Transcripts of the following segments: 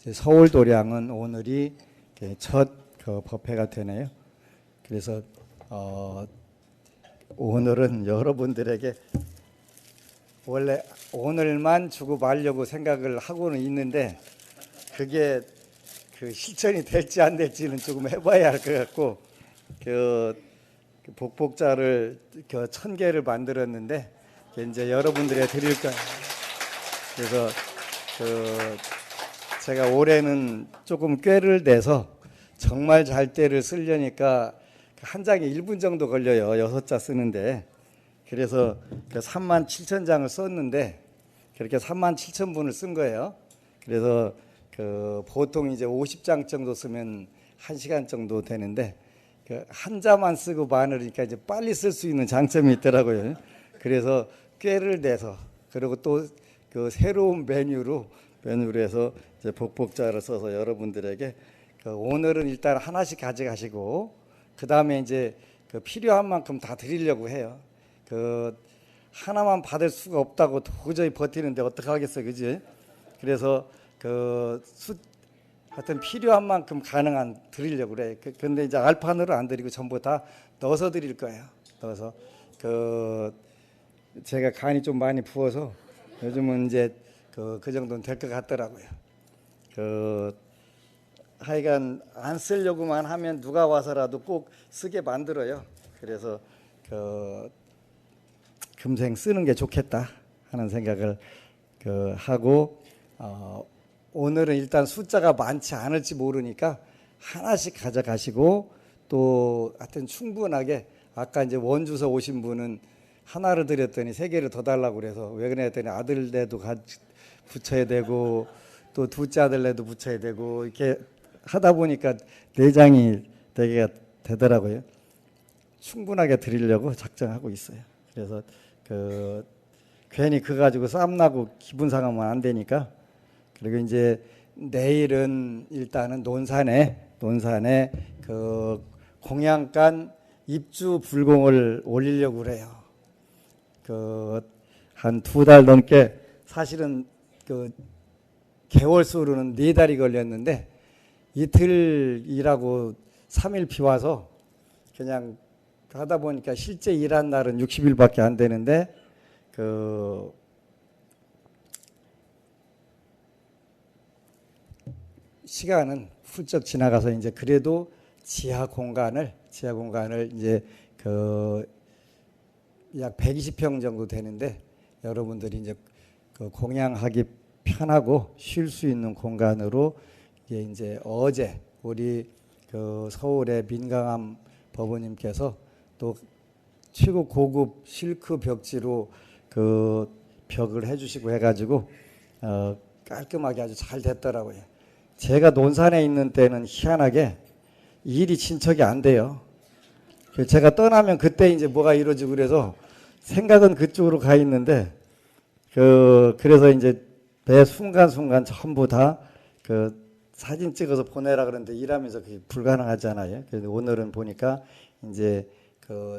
이제 서울 도량은 오늘이 첫 법회가 되네요. 그래서 오늘은 여러분들에게 원래 오늘만 주고 말려고 생각을 하고는 있는데 그게 실천이 될지 안 될지는 조금 해봐야 할 것 같고 복복자를 1000개를 만들었는데 이제 여러분들에 드릴 거예요. 그래서 제가 올해는 조금 꾀를 내서 정말 잘 때를 쓰려니까 한 장에 1분 정도 걸려요. 6자 쓰는데. 그래서 37,000장을 썼는데 그렇게 37,000분을 쓴 거예요. 그래서 보통 이제 50장 정도 쓰면 1시간 정도 되는데 한 자만 쓰고 많으니까 이제 빨리 쓸 수 있는 장점이 있더라고요. 그래서 꾀를 내서 그리고 또 새로운 메뉴로 해서 이제 복복자를 써서 여러분들에게 오늘은 일단 하나씩 가져가시고 그 다음에 이제 필요한 만큼 다 드리려고 해요. 하나만 받을 수가 없다고 도저히 버티는데 어떡하겠어요, 그지? 그래서 하여튼 필요한 만큼 가능한 드리려고 그래. 근데 이제 알판으로 안 드리고 전부 다 넣어서 드릴 거예요. 넣어서 제가 간이 좀 많이 부어서 요즘은 이제 그 정도는 될 것 같더라고요. 하여간 안 쓰려고만 하면 누가 와서라도 꼭 쓰게 만들어요. 그래서 금생 쓰는 게 좋겠다 하는 생각을 하고 오늘은 일단 숫자가 많지 않을지 모르니까 하나씩 가져가시고 또 하여튼 충분하게 아까 이제 원주서 오신 분은 하나를 드렸더니 3개를 더 달라고 그래서 왜 그래 했더니 아들네도 붙여야 되고 또 둘째 아들네도 붙여야 되고 이렇게 하다 보니까 4장이 되더라고요. 충분하게 드리려고 작정하고 있어요. 그래서 괜히 그거 가지고 싸움 나고 기분 상하면 안 되니까. 그리고 이제 내일은 일단은 논산에 공양간 입주 불공을 올리려고 그래요. 한 2달 넘게 사실은 개월수로는 4달이 걸렸는데 이틀 일하고 3일 비 와서 그냥 하다 보니까 실제 일한 날은 60일밖에 안 되는데 시간은 훌쩍 지나가서 이제 그래도 지하 공간을 이제 약 120평 정도 되는데 여러분들이 이제 공양하기 편하고 쉴 수 있는 공간으로 이제 어제 우리 서울의 민강암 법원님께서 또 최고 고급 실크 벽지로 벽을 해주시고 해가지고 깔끔하게 아주 잘 됐더라고요. 제가 논산에 있는 때는 희한하게 일이 친척이 안 돼요. 제가 떠나면 그때 이제 뭐가 이루어지고 그래서 생각은 그쪽으로 가 있는데 그래서 이제 매 순간순간 전부 다 사진 찍어서 보내라 그러는데 일하면서 그게 불가능하잖아요. 그래서 오늘은 보니까 이제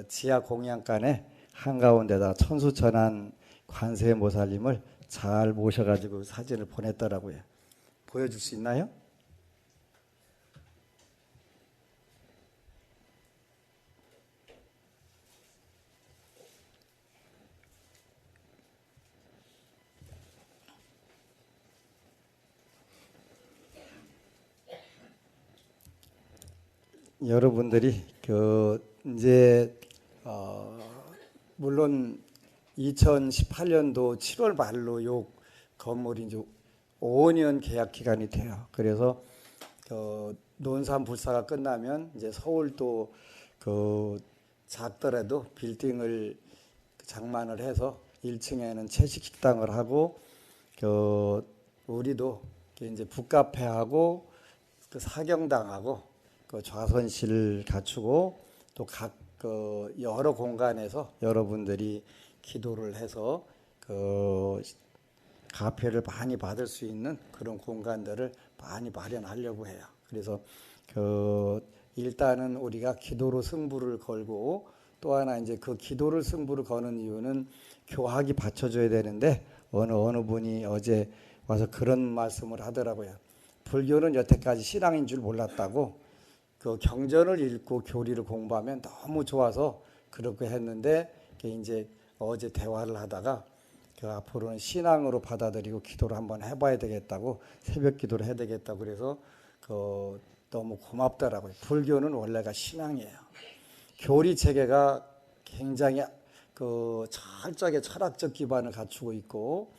지하 공양간에 한가운데다 천수천안 관세모살님을 잘 모셔가지고 사진을 보냈더라고요. 보여줄 수 있나요? 여러분들이 이제 물론 2018년도 7월 말로 요 건물이 이제 5년 계약 기간이 돼요. 그래서 논산 불사가 끝나면 이제 서울도 작더라도 빌딩을 장만을 해서 1층에는 채식 식당을 하고 우리도 이제 북카페하고 사경당하고 좌선실 갖추고 또 각 여러 공간에서 여러분들이 기도를 해서 가패를 많이 받을 수 있는 그런 공간들을 많이 마련하려고 해요. 그래서 일단은 우리가 기도로 승부를 걸고 또 하나 이제 그 기도를 승부를 거는 이유는 교학이 받쳐줘야 되는데 어느 분이 어제 와서 그런 말씀을 하더라고요. 불교는 여태까지 신앙인 줄 몰랐다고 그 경전을 읽고 교리를 공부하면 너무 좋아서 그렇게 했는데 이제 어제 대화를 하다가 그 앞으로는 신앙으로 받아들이고 기도를 한번 해봐야 되겠다고 새벽 기도를 해야 되겠다고 그래서 그 너무 고맙더라고요. 불교는 원래가 신앙이에요. 교리 체계가 굉장히 그 철저하게 철학적 기반을 갖추고 있고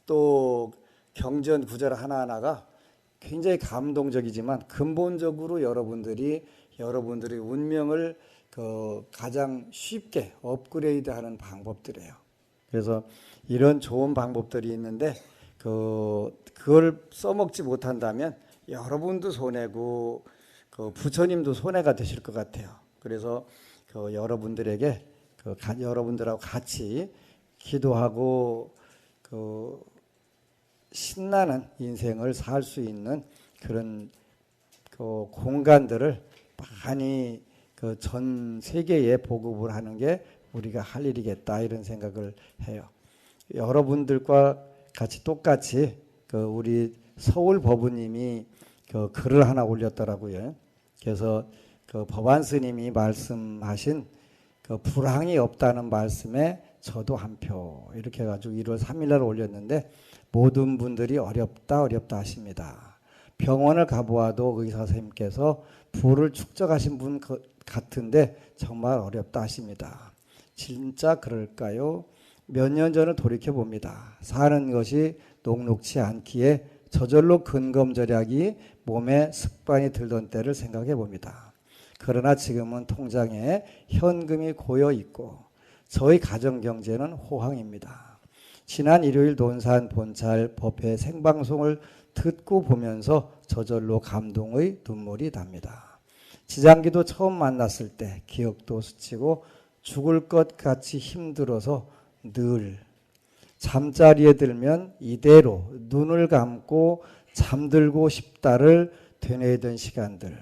또 경전 구절 하나하나가 굉장히 감동적이지만 근본적으로 여러분들의 운명을 그 가장 쉽게 업그레이드하는 방법들이에요. 그래서 이런 좋은 방법들이 있는데 그걸 써먹지 못한다면 여러분도 손해고 그 부처님도 손해가 되실 것 같아요. 그래서 그 여러분들에게 여러분들하고 같이 기도하고 그 신나는 인생을 살 수 있는 그런 그 공간들을 많이 그 전 세계에 보급을 하는 게 우리가 할 일이겠다 이런 생각을 해요. 여러분들과 같이 똑같이 그 우리 서울 법우님이 그 글을 하나 올렸더라고요. 그래서 그 법안 스님이 말씀하신 그 불황이 없다는 말씀에 저도 한 표 이렇게 해가지고 1월 3일 날 올렸는데 모든 분들이 어렵다 하십니다. 병원을 가보아도 의사 선생님께서 불을 축적하신 분 같은데 정말 어렵다 하십니다. 진짜 그럴까요? 몇 년 전을 돌이켜 봅니다. 사는 것이 녹록치 않기에 저절로 근검절약이 몸에 습관이 들던 때를 생각해 봅니다. 그러나 지금은 통장에 현금이 고여 있고 저희 가정경제는 호황입니다. 지난 일요일 논산 본찰 법회 생방송을 듣고 보면서 저절로 감동의 눈물이 납니다. 지장기도 처음 만났을 때 기억도 스치고 죽을 것 같이 힘들어서 늘 잠자리에 들면 이대로 눈을 감고 잠들고 싶다를 되뇌이던 시간들,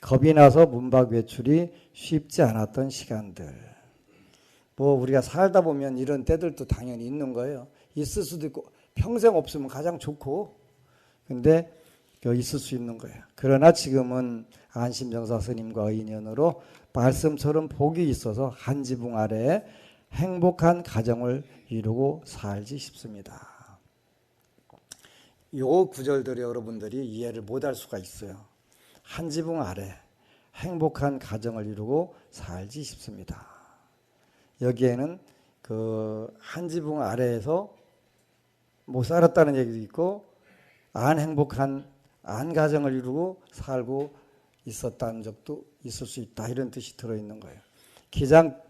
겁이 나서 문밖 외출이 쉽지 않았던 시간들. 뭐 우리가 살다 보면 이런 때들도 당연히 있는 거예요. 있을 수도 있고 평생 없으면 가장 좋고 근데 있을 수 있는 거예요. 그러나 지금은 안심정사 스님과의 인연으로 말씀처럼 복이 있어서 한 지붕 아래에 행복한 가정을 이루고 살지 싶습니다. 요 구절들이 여러분들이 이해를 못할 수가 있어요. 한 지붕 아래 행복한 가정을 이루고 살지 싶습니다. 여기에는 그 한 지붕 아래에서 못 살았다는 얘기도 있고 안 행복한 안 가정을 이루고 살고 있었다는 적도 있을 수 있다 이런 뜻이 들어있는 거예요.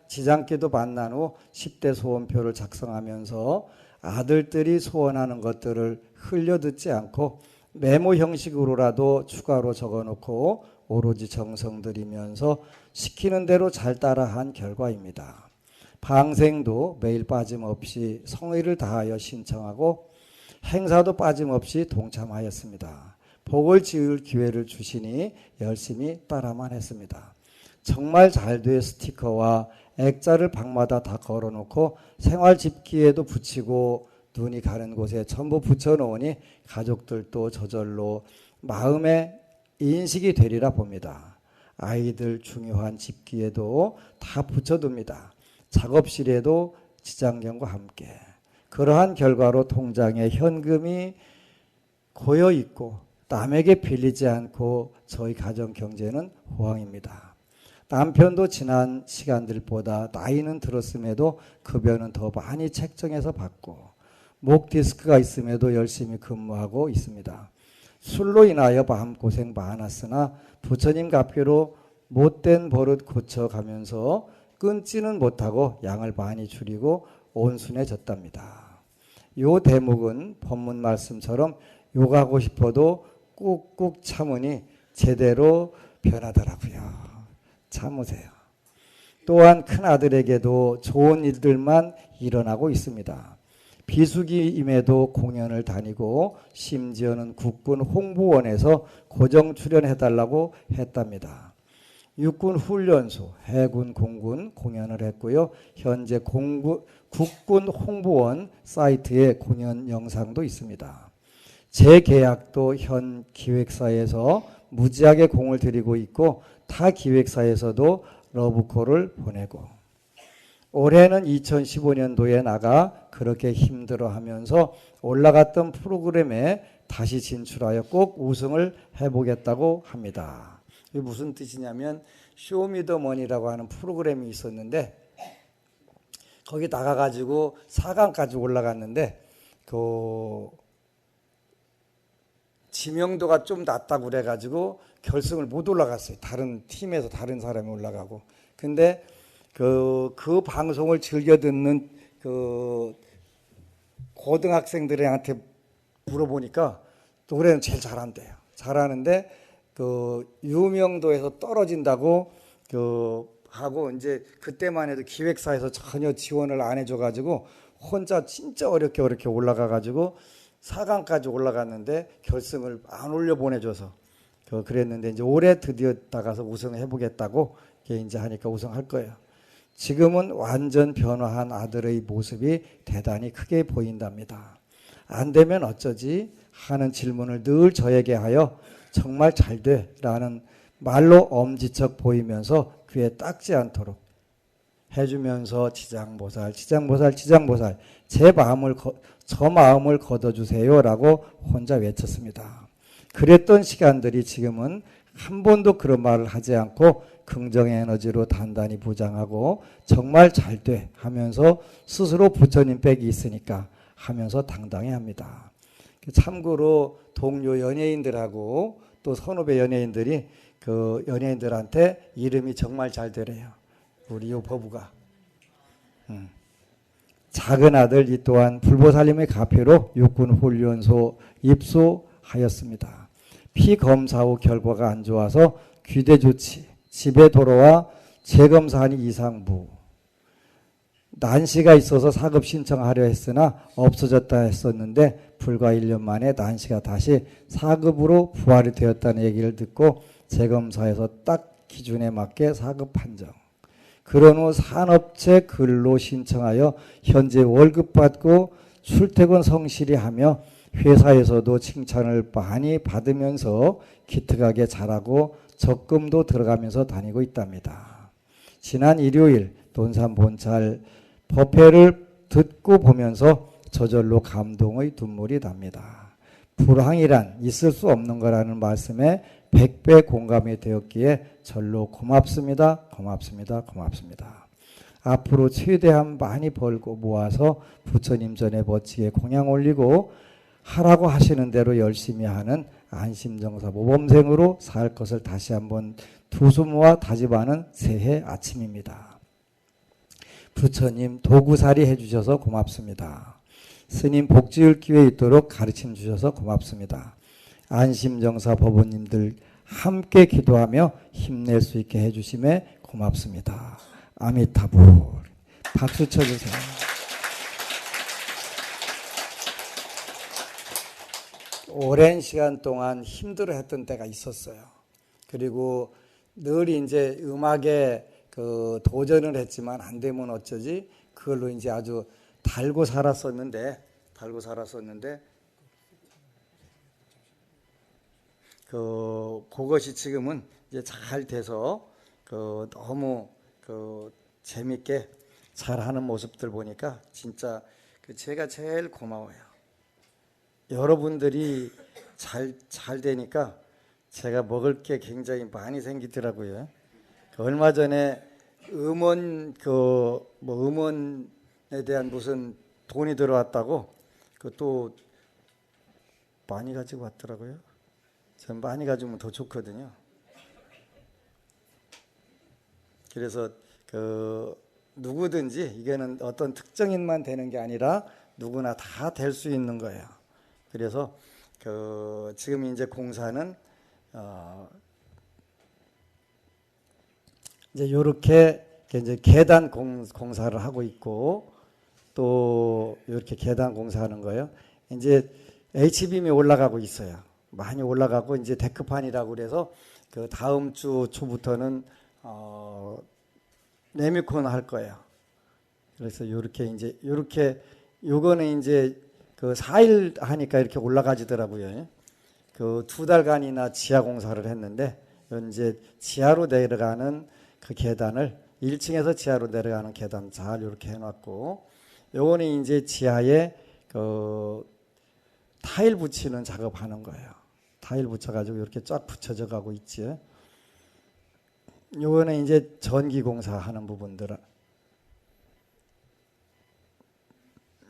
지장께도 만난 후 10대 소원표를 작성하면서 아들들이 소원하는 것들을 흘려듣지 않고 메모 형식으로라도 추가로 적어놓고 오로지 정성 들이면서 시키는 대로 잘 따라한 결과입니다. 방생도 매일 빠짐없이 성의를 다하여 신청하고 행사도 빠짐없이 동참하였습니다. 복을 지을 기회를 주시니 열심히 따라만 했습니다. 정말 잘 돼 스티커와 액자를 방마다 다 걸어놓고 생활 집기에도 붙이고 눈이 가는 곳에 전부 붙여놓으니 가족들도 저절로 마음에 인식이 되리라 봅니다. 아이들 중요한 집기에도 다 붙여둡니다. 작업실에도 지장경과 함께. 그러한 결과로 통장에 현금이 고여 있고 남에게 빌리지 않고 저희 가정 경제는 호황입니다. 남편도 지난 시간들보다 나이는 들었음에도 급여는 더 많이 책정해서 받고 목 디스크가 있음에도 열심히 근무하고 있습니다. 술로 인하여 마음고생 많았으나 부처님 갚기로 못된 버릇 고쳐가면서 끊지는 못하고 양을 많이 줄이고 온순해졌답니다. 요 대목은 법문 말씀처럼 욕하고 싶어도 꾹꾹 참으니 제대로 변하더라고요. 참으세요. 또한 큰아들에게도 좋은 일들만 일어나고 있습니다. 비수기임에도 공연을 다니고 심지어는 국군 홍보원에서 고정 출연해달라고 했답니다. 육군 훈련소, 해군, 공군 공연을 했고요. 현재 국군 홍보원 사이트에 공연 영상도 있습니다. 재계약도 현 기획사에서 무지하게 공을 들이고 있고 타 기획사에서도 러브콜을 보내고 올해는 2015년도에 나가 그렇게 힘들어하면서 올라갔던 프로그램에 다시 진출하여 꼭 우승을 해보겠다고 합니다. 이게 무슨 뜻이냐면 쇼미더머니라고 하는 프로그램이 있었는데 거기 나가가지고 4강까지 올라갔는데 그 지명도가 좀 낮다고 그래가지고 결승을 못 올라갔어요. 다른 팀에서 다른 사람이 올라가고. 근데 그 방송을 즐겨 듣는 그 고등학생들한테 물어보니까 노래는 제일 잘한대요. 잘하는데 그 유명도에서 떨어진다고 하고 이제 그때만 해도 기획사에서 전혀 지원을 안 해줘가지고 혼자 진짜 어렵게 올라가가지고 4강까지 올라갔는데 결승을 안 올려 보내줘서 그랬는데 이제 올해 드디어 나가서 우승을 해보겠다고 이제 하니까 우승할 거예요. 지금은 완전 변화한 아들의 모습이 대단히 크게 보인답니다. 안 되면 어쩌지 하는 질문을 늘 저에게 하여 정말 잘 돼 라는 말로 엄지척 보이면서 귀에 닦지 않도록 해주면서 지장보살 저 마음을 걷어주세요 라고 혼자 외쳤습니다. 그랬던 시간들이 지금은 한 번도 그런 말을 하지 않고 긍정의 에너지로 단단히 부장하고 정말 잘 돼 하면서 스스로 부처님 빽이 있으니까 하면서 당당해합니다. 참고로 동료 연예인들하고 또 선후배 연예인들이 그 연예인들한테 이름이 정말 잘 되래요. 우리 요 법우가. 작은 아들 이 또한 불보살님의 가표로 육군훈련소 입소하였습니다. 피검사 후 결과가 안 좋아서 귀대 조치, 집에 돌아와 재검사하니 이상부. 난시가 있어서 사급 신청하려 했으나 없어졌다 했었는데 불과 1년 만에 난시가 다시 사급으로 부활이 되었다는 얘기를 듣고 재검사에서 딱 기준에 맞게 사급 판정. 그런 후 산업체 근로 신청하여 현재 월급 받고 출퇴근 성실히 하며 회사에서도 칭찬을 많이 받으면서 기특하게 잘하고 적금도 들어가면서 다니고 있답니다. 지난 일요일 논산 본찰 법회를 듣고 보면서 저절로 감동의 눈물이 납니다. 불황이란 있을 수 없는 거라는 말씀에 100배 공감이 되었기에 절로 고맙습니다. 앞으로 최대한 많이 벌고 모아서 부처님 전에 멋지게 공양 올리고 하라고 하시는 대로 열심히 하는 안심정사 모범생으로 살 것을 다시 한번 두수 모아 다짐하는 새해 아침입니다. 부처님 도구살이 해주셔서 고맙습니다. 스님 복지을 기회 있도록 가르침 주셔서 고맙습니다. 안심정사 법원님들 함께 기도하며 힘낼 수 있게 해주심에 고맙습니다. 아미타불. 박수 쳐주세요. 오랜 시간 동안 힘들어했던 때가 있었어요. 그리고 늘 이제 음악에 도전을 했지만 안 되면 어쩌지? 그걸로 이제 아주 달고 살았었는데 그것이 지금은 이제 잘 돼서 너무 재밌게 잘하는 모습들 보니까 진짜 제가 제일 고마워요. 여러분들이 잘 되니까 제가 먹을 게 굉장히 많이 생기더라고요. 얼마 전에 음원에 대한 무슨 돈이 들어왔다고 그것도 많이 가지고 왔더라고요. 전 많이 가지면 더 좋거든요. 그래서 누구든지 이게는 어떤 특정인만 되는 게 아니라 누구나 다 될 수 있는 거예요. 그래서 지금 이제 공사는 이제 이렇게 이제 계단 공사를 하고 있고 또 이렇게 계단 공사하는 거예요. 이제 H빔이 올라가고 있어요. 많이 올라가고 이제 데크판이라고 그래서 그 다음 주 초부터는 레미콘 할 거예요. 그래서 이렇게 요거는 이제 그 4일 하니까 이렇게 올라가지더라고요. 그 2달간이나 지하 공사를 했는데 이제 지하로 내려가는 그 계단을 1층에서 지하로 내려가는 계단 잘 이렇게 해놨고, 요거는 이제 지하에 그 타일 붙이는 작업하는 거예요. 타일 붙여가지고 이렇게 쫙 붙여져 가고 있지. 요거는 이제 전기 공사하는 부분들.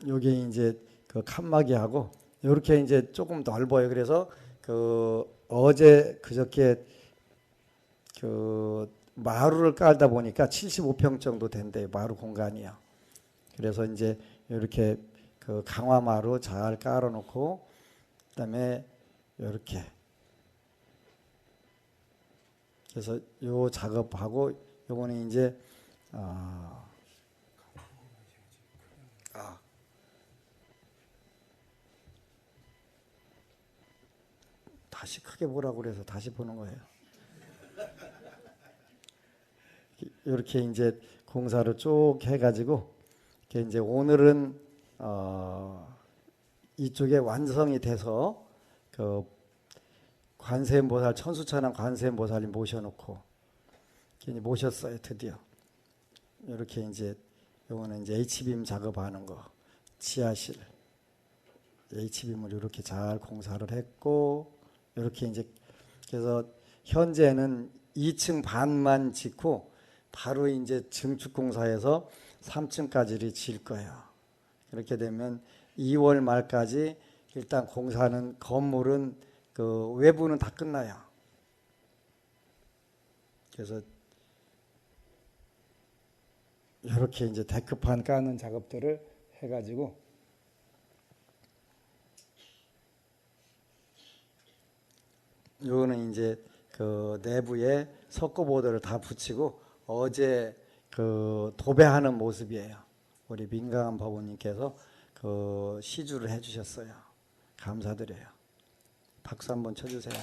요게 이제 그 칸막이하고 이렇게 이제 조금 넓어요. 그래서 그 어제 그저께 그 마루를 깔다 보니까 75평 정도 된대요. 마루 공간이요. 그래서 이제 이렇게 그 강화 마루 잘 깔아놓고, 그다음에 이렇게 그래서 요 작업하고, 요거는 이제 다시 크게 보라고 그래서 다시 보는 거예요. 이렇게 이제 공사를 쭉 해가지고 이제 오늘은 이쪽에 완성이 돼서 그 관세음보살, 천수천왕 관세음보살님 모셔놓고 모셨어요. 드디어 이렇게 이제 요거는 이제 H빔 작업하는 거, 지하실 H빔을 이렇게 잘 공사를 했고, 이렇게 이제 그래서 현재는 2층 반만 짓고 바로 이제 증축 공사해서 3층까지를 질 거예요. 그렇게 되면 2월 말까지 일단 공사는, 건물은 그 외부는 다 끝나요. 그래서 이렇게 이제 데크판 까는 작업들을 해가지고 요거는 이제 그 내부에 석고보드를 다 붙이고 어제 그 도배하는 모습이에요. 우리 민강한 법원님께서 그 시주를 해주셨어요. 감사드려요. 박수 한번 쳐주세요.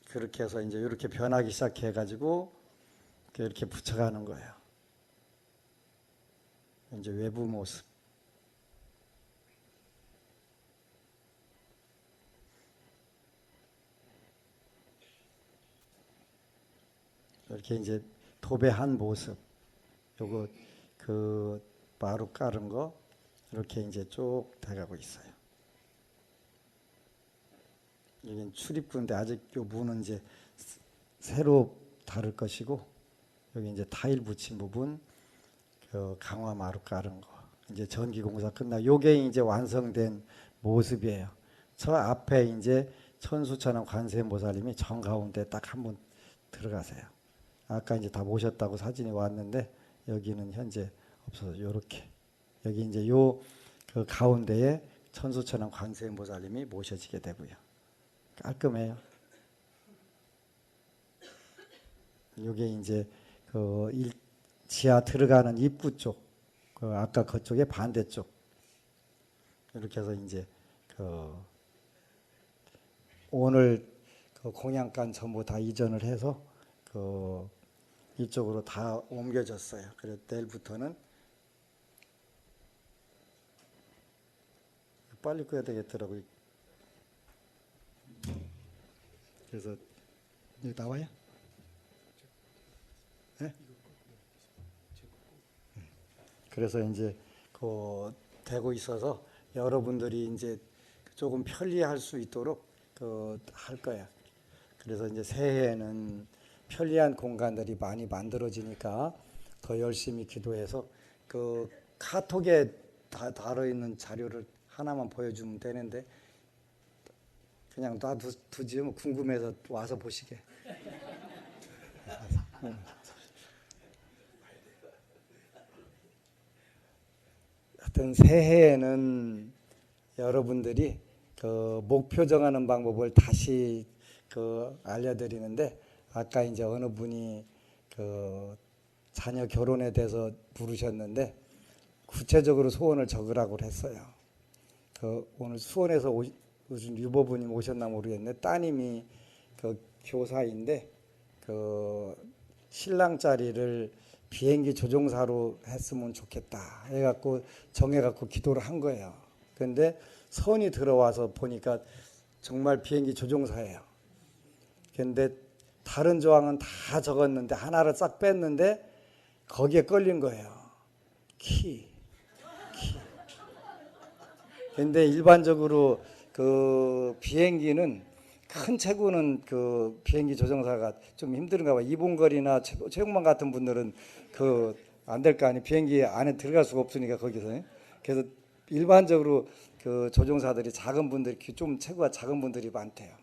그렇게 해서 이제 이렇게 변하기 시작해가지고 이렇게 붙여가는 거예요. 이제 외부 모습. 이렇게 이제 도배한 모습. 요거 그 마루 깔은 거 이렇게 이제 쭉 돼가고 있어요. 여기는 출입구인데 아직 요 문은 이제 새로 다를 것이고, 여기 이제 타일 붙인 부분, 그 강화 마루 깔은 거, 이제 전기 공사 끝나. 요게 이제 완성된 모습이에요. 저 앞에 이제 천수천왕 관세음보살님이 정 가운데 딱 한 분 들어가세요. 아까 이제 다 모셨다고 사진이 왔는데 여기는 현재 없어서 요렇게 여기 이제 요 그 가운데에 천수천왕 관세음보살님이 모셔지게 되고요. 깔끔해요. 요게 이제 그 지하 들어가는 입구 쪽, 그 아까 그쪽에 반대쪽 이렇게 해서 이제 그 오늘 그 공양간 전부 다 이전을 해서 그 이쪽으로 다 옮겨졌어요. 그래서 내일부터는 빨리 꺼야 되겠더라고요. 그래서 여기 나와요? 네? 그래서 이제 그 되고 있어서 여러분들이 이제 조금 편리할 수 있도록 그 할 거야. 그래서 이제 새해에는 편리한 공간들이 많이 만들어지니까 더 열심히 기도해서 그 카톡에 다 달아 있는 자료를 하나만 보여주면 되는데 그냥 놔두지 뭐 궁금해서 와서 보시게. 하여튼 새해에는 여러분들이 그 목표 정하는 방법을 다시 그 알려드리는데, 아까 이제 어느 분이 그 자녀 결혼에 대해서 물으셨는데 구체적으로 소원을 적으라고 했어요. 그 오늘 수원에서 무슨 유보부님 오셨나 모르겠네. 따님이 그 교사인데 그 신랑 자리를 비행기 조종사로 했으면 좋겠다 해갖고 정해갖고 기도를 한 거예요. 그런데 선이 들어와서 보니까 정말 비행기 조종사예요. 그런데 다른 조항은 다 적었는데 하나를 싹 뺐는데 거기에 걸린 거예요. 키. 그런데 일반적으로 그 비행기는 큰 체구는 그 비행기 조종사가 좀 힘든가 봐. 이봉걸이나 최용만 같은 분들은 그 안 될 거 아니에요. 비행기 안에 들어갈 수가 없으니까 거기서. 그래서 일반적으로 그 조종사들이 작은 분들이 좀 체구가 작은 분들이 많대요.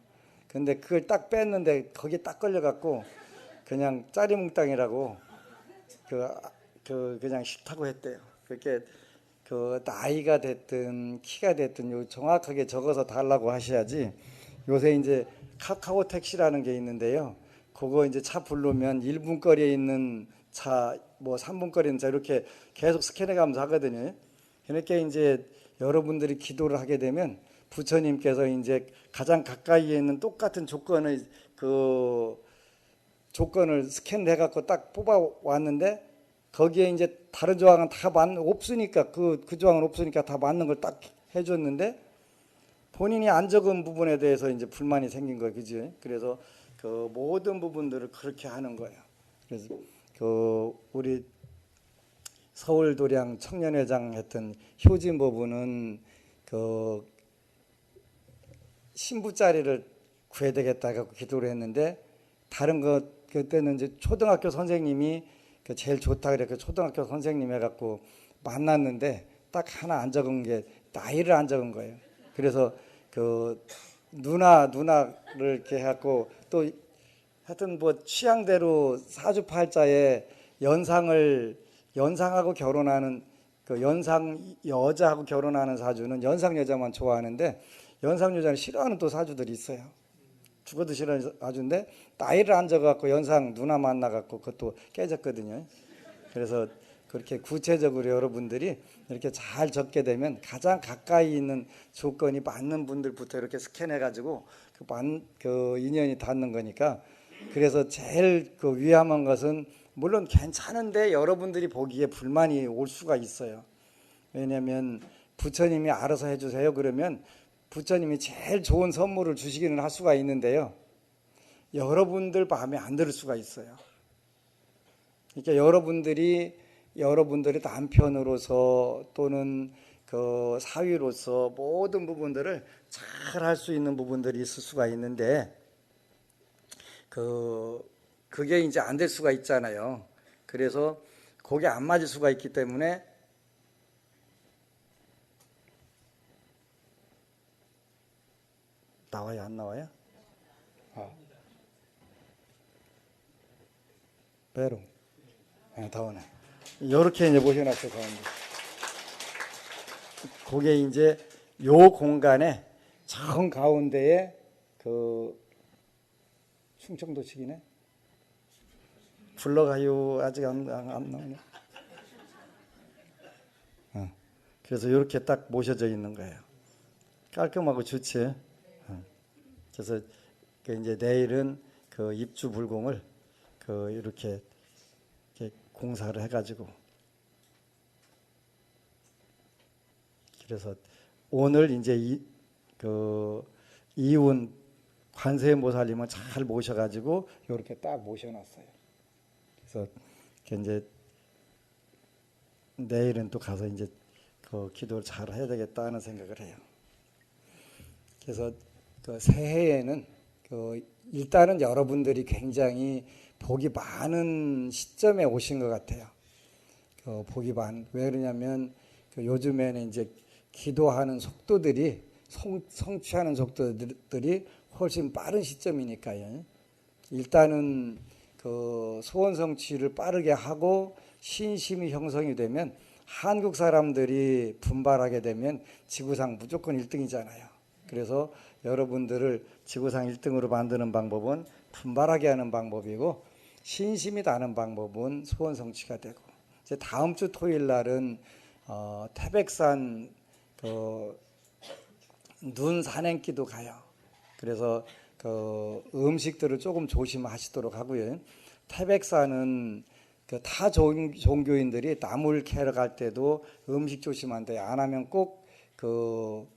근데 그걸 딱 뺐는데 거기에 딱 걸려갖고 그냥 짜리몽땅이라고 그냥 싫다고 했대요. 그렇게 그 나이가 됐든 키가 됐든 요 정확하게 적어서 달라고 하셔야지. 요새 이제 카카오 택시라는 게 있는데요. 그거 이제 차 부르면 1분 거리에 있는 차, 뭐 3분 거리에 있는 차 이렇게 계속 스캔해 가면서 하거든요. 그러니까 이제 여러분들이 기도를 하게 되면 부처님께서 이제 가장 가까이에 있는 똑같은 조건을 스캔해 갖고 딱 뽑아 왔는데 거기에 이제 다른 조항은 다 없으니까 그 조항은 없으니까 다 맞는 걸 딱 해줬는데 본인이 안 적은 부분에 대해서 이제 불만이 생긴 거예요, 그지? 그래서 그 모든 부분들을 그렇게 하는 거예요. 그래서 그 우리 서울도량 청년회장 했던 효진법부는 그 신부 자리를 구해야 되겠다 해서 기도를 했는데 다른 거 그때는 이제 초등학교 선생님이 그 제일 좋다 그래 그 초등학교 선생님 해갖고 만났는데 딱 하나 안 적은 게 나이를 안 적은 거예요. 그래서 그 누나를 이렇게 해갖고 또 하여튼 뭐 취향대로 사주팔자에 연상하고 결혼하는 그 연상 여자하고 결혼하는 사주는 연상 여자만 좋아하는데 연상 여자는 싫어하는 또 사주들이 있어요. 죽어도 싫어하는 사주인데 나이를 안 적어갖고 연상 누나 만나갖고 그것도 깨졌거든요. 그래서 그렇게 구체적으로 여러분들이 이렇게 잘 적게 되면 가장 가까이 있는 조건이 맞는 분들부터 이렇게 스캔해가지고 그 인연이 닿는 거니까. 그래서 제일 그 위험한 것은 물론 괜찮은데 여러분들이 보기에 불만이 올 수가 있어요. 왜냐하면 부처님이 알아서 해주세요 그러면 부처님이 제일 좋은 선물을 주시기는 할 수가 있는데요. 여러분들 마음에 안 들 수가 있어요. 그러니까 여러분들이 남편으로서 또는 그 사위로서 모든 부분들을 잘 할 수 있는 부분들이 있을 수가 있는데 그게 이제 안 될 수가 있잖아요. 그래서 그게 안 맞을 수가 있기 때문에 나와요, 안 나와요? 배롱. 다 오네. 이렇게 이제 모셔놨어요, 가운데. 그게 이제 요 공간에 정 가운데에 그 충청도식이네. 불러가요. 아직 안 나오네. 그래서 이렇게 딱 모셔져 있는 거예요. 깔끔하고 좋지. 그래서 이제 내일은 그 입주 불공을 이렇게 공사를 해가지고 그래서 오늘 이제 이운 관세음보살님을 잘 모셔가지고 이렇게 딱 모셔놨어요. 그래서 이제 내일은 또 가서 이제 그 기도를 잘 해야 되겠다 하는 생각을 해요. 그래서 그 새해에는 일단은 여러분들이 굉장히 복이 많은 시점에 오신 것 같아요. 왜 그러냐면 요즘에는 이제 기도하는 속도들이 성취하는 속도들이 훨씬 빠른 시점이니까요. 일단은 그 소원 성취를 빠르게 하고 신심이 형성이 되면 한국 사람들이 분발하게 되면 지구상 무조건 1등이잖아요. 그래서 여러분들을 지구상 1등으로 만드는 방법은 분발하게 하는 방법이고 신심이 나는 방법은 소원 성취가 되고 이제 다음 주 토요일 날은 태백산 눈 산행기도 가요. 그래서 음식들을 조금 조심하시도록 하고요. 태백산은 그 타 종교인들이 나물 캐러 갈 때도 음식 조심한대요. 안 하면 꼭 그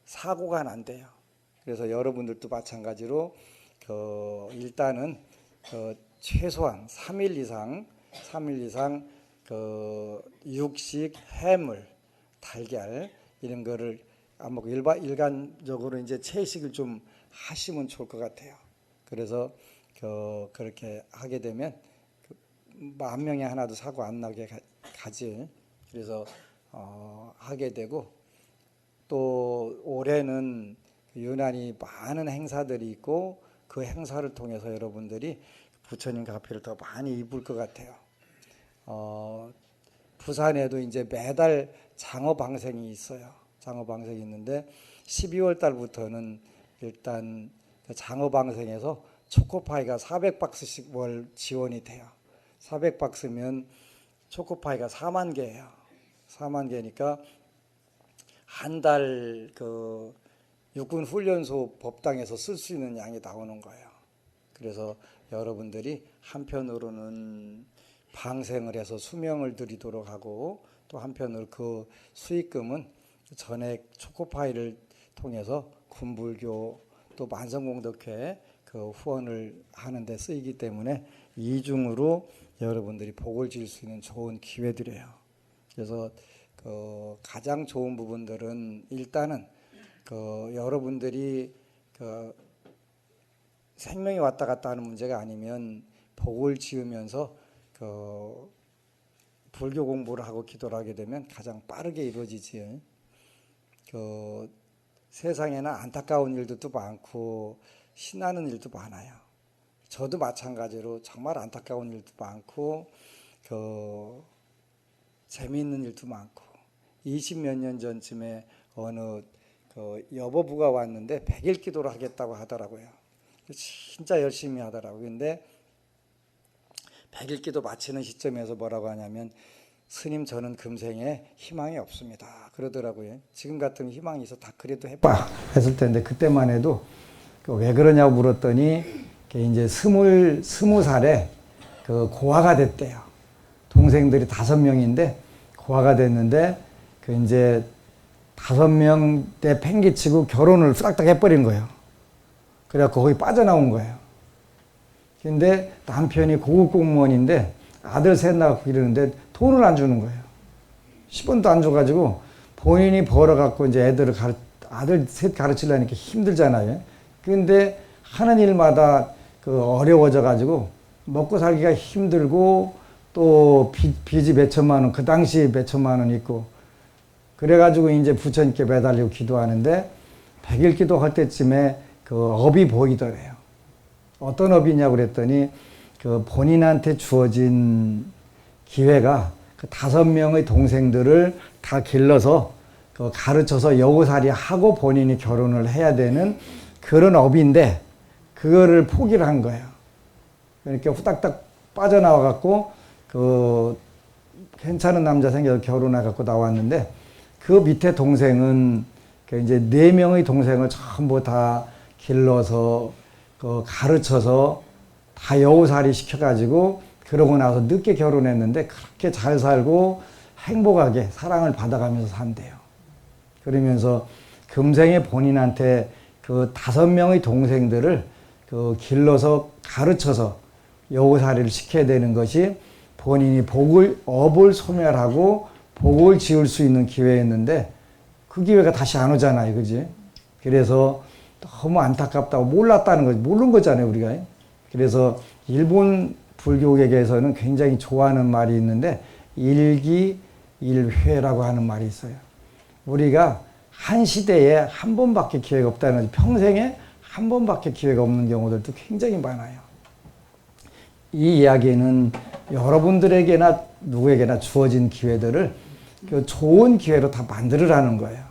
사고가 난대요. 그래서 여러분들도 마찬가지로 그 일단은 그 최소한 3일 이상 그 육식, 해물, 달걀 이런 거를 안 먹고 일반적으로 이제 채식을 좀 하시면 좋을 것 같아요. 그래서 그렇게 하게 되면 만 명에 하나도 사고 안 나게 가지. 그래서 하게 되고, 또 올해는 유난히 많은 행사들이 있고 그 행사를 통해서 여러분들이 부처님 가피를 더 많이 입을 것 같아요. 부산에도 이제 매달 장어 방생이 있어요. 장어 방생이 있는데 12월 달부터는 일단 그 장어 방생에서 초코파이가 400박스씩 월 지원이 돼요. 400박스면 초코파이가 4만 개예요. 4만 개니까 한 달 그 육군 훈련소 법당에서 쓸 수 있는 양이 나오는 거예요. 그래서 여러분들이 한편으로는 방생을 해서 수명을 드리도록 하고, 또 한편으로 그 수익금은 전액 초코파이를 통해서 군불교 또 만성공덕회 그 후원을 하는 데 쓰이기 때문에 이중으로 여러분들이 복을 지을 수 있는 좋은 기회들이에요. 그래서 그 가장 좋은 부분들은 일단은 그 여러분들이 그 생명이 왔다 갔다 하는 문제가 아니면 복을 지으면서 그 불교 공부를 하고 기도를 하게 되면 가장 빠르게 이루어지지. 그 세상에는 안타까운 일들도 많고 신나는 일도 많아요. 저도 마찬가지로 정말 안타까운 일도 많고 그 재미있는 일도 많고, 20몇 년 전쯤에 어느 그 여보부가 왔는데 100일 기도를 하겠다고 하더라고요. 진짜 열심히 하더라고요. 근데 100일 기도 마치는 시점에서 뭐라고 하냐면, 스님 저는 금생에 희망이 없습니다 그러더라고요. 지금 같은 희망이 있어 다 그래도 해봐 했을 텐데, 그때만 해도 왜 그러냐고 물었더니 이제 20살에 그 고아가 됐대요. 동생들이 5명인데 고아가 됐는데 그 이제 5명 때 팽개치고 결혼을 싹딱 해버린 거예요. 그래갖고 거기 빠져나온 거예요. 근데 남편이 고급 공무원인데 아들 셋 낳고 이러는데 돈을 안 주는 거예요. 10원도 안 줘가지고 본인이 벌어갖고 이제 아들 셋 가르치려니까 힘들잖아요. 근데 하는 일마다 그 어려워져가지고 먹고 살기가 힘들고, 또 빚이 몇 천만 원, 그 당시 몇 천만 원 있고, 그래가지고 이제 부처님께 매달리고 기도하는데 100일 기도할 때쯤에 그 업이 보이더래요. 어떤 업이냐고 그랬더니 그 본인한테 주어진 기회가 그 5명의 동생들을 다 길러서 그 가르쳐서 여우살이 하고 본인이 결혼을 해야 되는 그런 업인데, 그거를 포기를 한 거예요. 이렇게 후딱딱 빠져나와갖고 그 괜찮은 남자 생겨서 결혼해갖고 나왔는데, 그 밑에 동생은 그 이제 4명의 동생을 전부 다 길러서 그 가르쳐서 다 여우살이 시켜가지고, 그러고 나서 늦게 결혼했는데 그렇게 잘 살고 행복하게 사랑을 받아가면서 산대요. 그러면서 금생에 본인한테 그 5명의 동생들을 그 길러서 가르쳐서 여우살이를 시켜야 되는 것이 본인이 업을 소멸하고 복을 지을 수 있는 기회였는데, 그 기회가 다시 안 오잖아요. 그지? 그래서 너무 안타깝다고 몰랐다는 거지. 모르는 거잖아요, 우리가. 그래서 일본 불교계에서는 굉장히 좋아하는 말이 있는데, 일기일회라고 하는 말이 있어요. 우리가 한 시대에 한 번밖에 기회가 없다는 거지. 평생에 한 번밖에 기회가 없는 경우들도 굉장히 많아요. 이 이야기는 여러분들에게나 누구에게나 주어진 기회들을 그 좋은 기회로 다 만들으라는 거예요.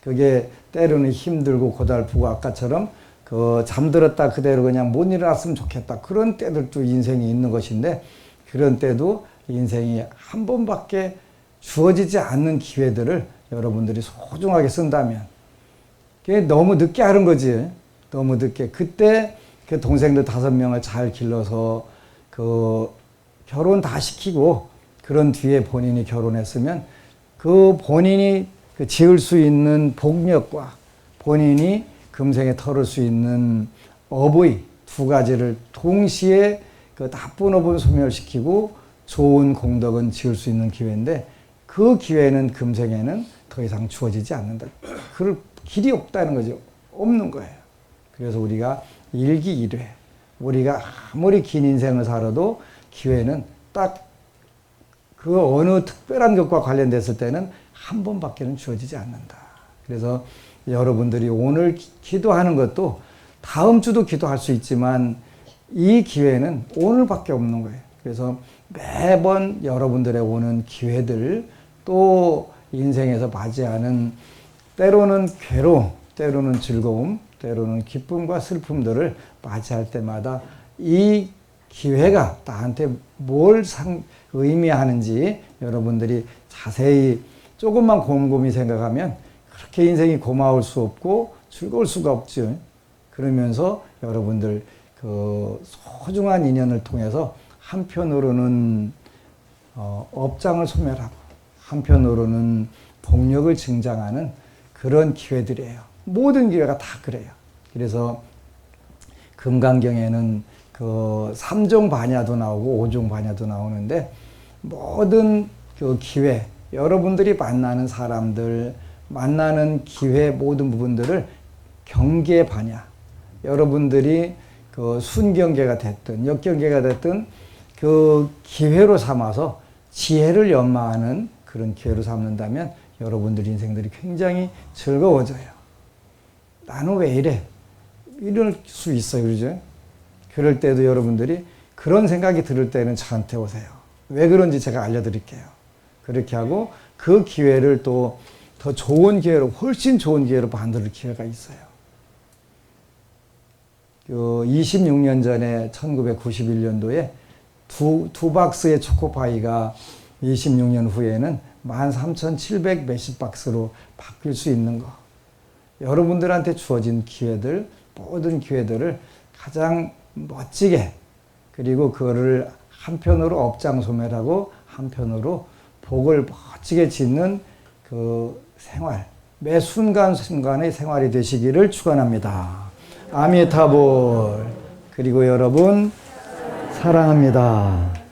그게 때로는 힘들고 고달프고, 아까처럼 그 잠들었다 그대로 그냥 못 일어났으면 좋겠다, 그런 때들도 인생이 있는 것인데, 그런 때도 인생이 한 번밖에 주어지지 않는 기회들을 여러분들이 소중하게 쓴다면, 그게 너무 늦게 하는 거지. 너무 늦게. 그때 그 동생들 5명을 잘 길러서 그 결혼 다 시키고 그런 뒤에 본인이 결혼했으면 그 본인이 그 지을 수 있는 복력과 본인이 금생에 털을 수 있는 업의 두 가지를 동시에 그 나쁜 업은 소멸시키고 좋은 공덕은 지을 수 있는 기회인데 그 기회는 금생에는 더 이상 주어지지 않는다. 그럴 길이 없다는 거죠. 없는 거예요. 그래서 우리가 일기일회, 우리가 아무리 긴 인생을 살아도 기회는 딱 그 어느 특별한 것과 관련됐을 때는 한 번밖에는 주어지지 않는다. 그래서 여러분들이 오늘 기도하는 것도 다음 주도 기도할 수 있지만 이 기회는 오늘밖에 없는 거예요. 그래서 매번 여러분들의 오는 기회들 또 인생에서 맞이하는 때로는 괴로움, 때로는 즐거움, 때로는 기쁨과 슬픔들을 맞이할 때마다 이 기회가 나한테 뭘 의미하는지 여러분들이 자세히 조금만 곰곰이 생각하면 그렇게 인생이 고마울 수 없고 즐거울 수가 없죠. 그러면서 여러분들 그 소중한 인연을 통해서 한편으로는 업장을 소멸하고 한편으로는 복력을 증장하는 그런 기회들이에요. 모든 기회가 다 그래요. 그래서 금강경에는 그 3종 반야도 나오고 5종 반야도 나오는데 모든 그 기회, 여러분들이 만나는 사람들, 만나는 기회 모든 부분들을 경계 반야, 여러분들이 그 순경계가 됐든 역경계가 됐든 그 기회로 삼아서 지혜를 연마하는 그런 기회로 삼는다면 여러분들 인생들이 굉장히 즐거워져요. 나는 왜 이래? 이럴 수 있어요. 그죠? 그럴 때도 여러분들이 그런 생각이 들을 때는 저한테 오세요. 왜 그런지 제가 알려드릴게요. 그렇게 하고 그 기회를 또 더 좋은 기회로, 훨씬 좋은 기회로 만들 기회가 있어요. 26년 전에 1991년도에 두 박스의 초코파이가 26년 후에는 13,700 몇십 박스로 바뀔 수 있는 거. 여러분들한테 주어진 기회들, 모든 기회들을 가장 멋지게, 그리고 그거를 한편으로 업장소멸하고 한편으로 복을 멋지게 짓는 그 생활, 매 순간순간의 생활이 되시기를 축원합니다. 아미타불. 그리고 여러분 사랑합니다.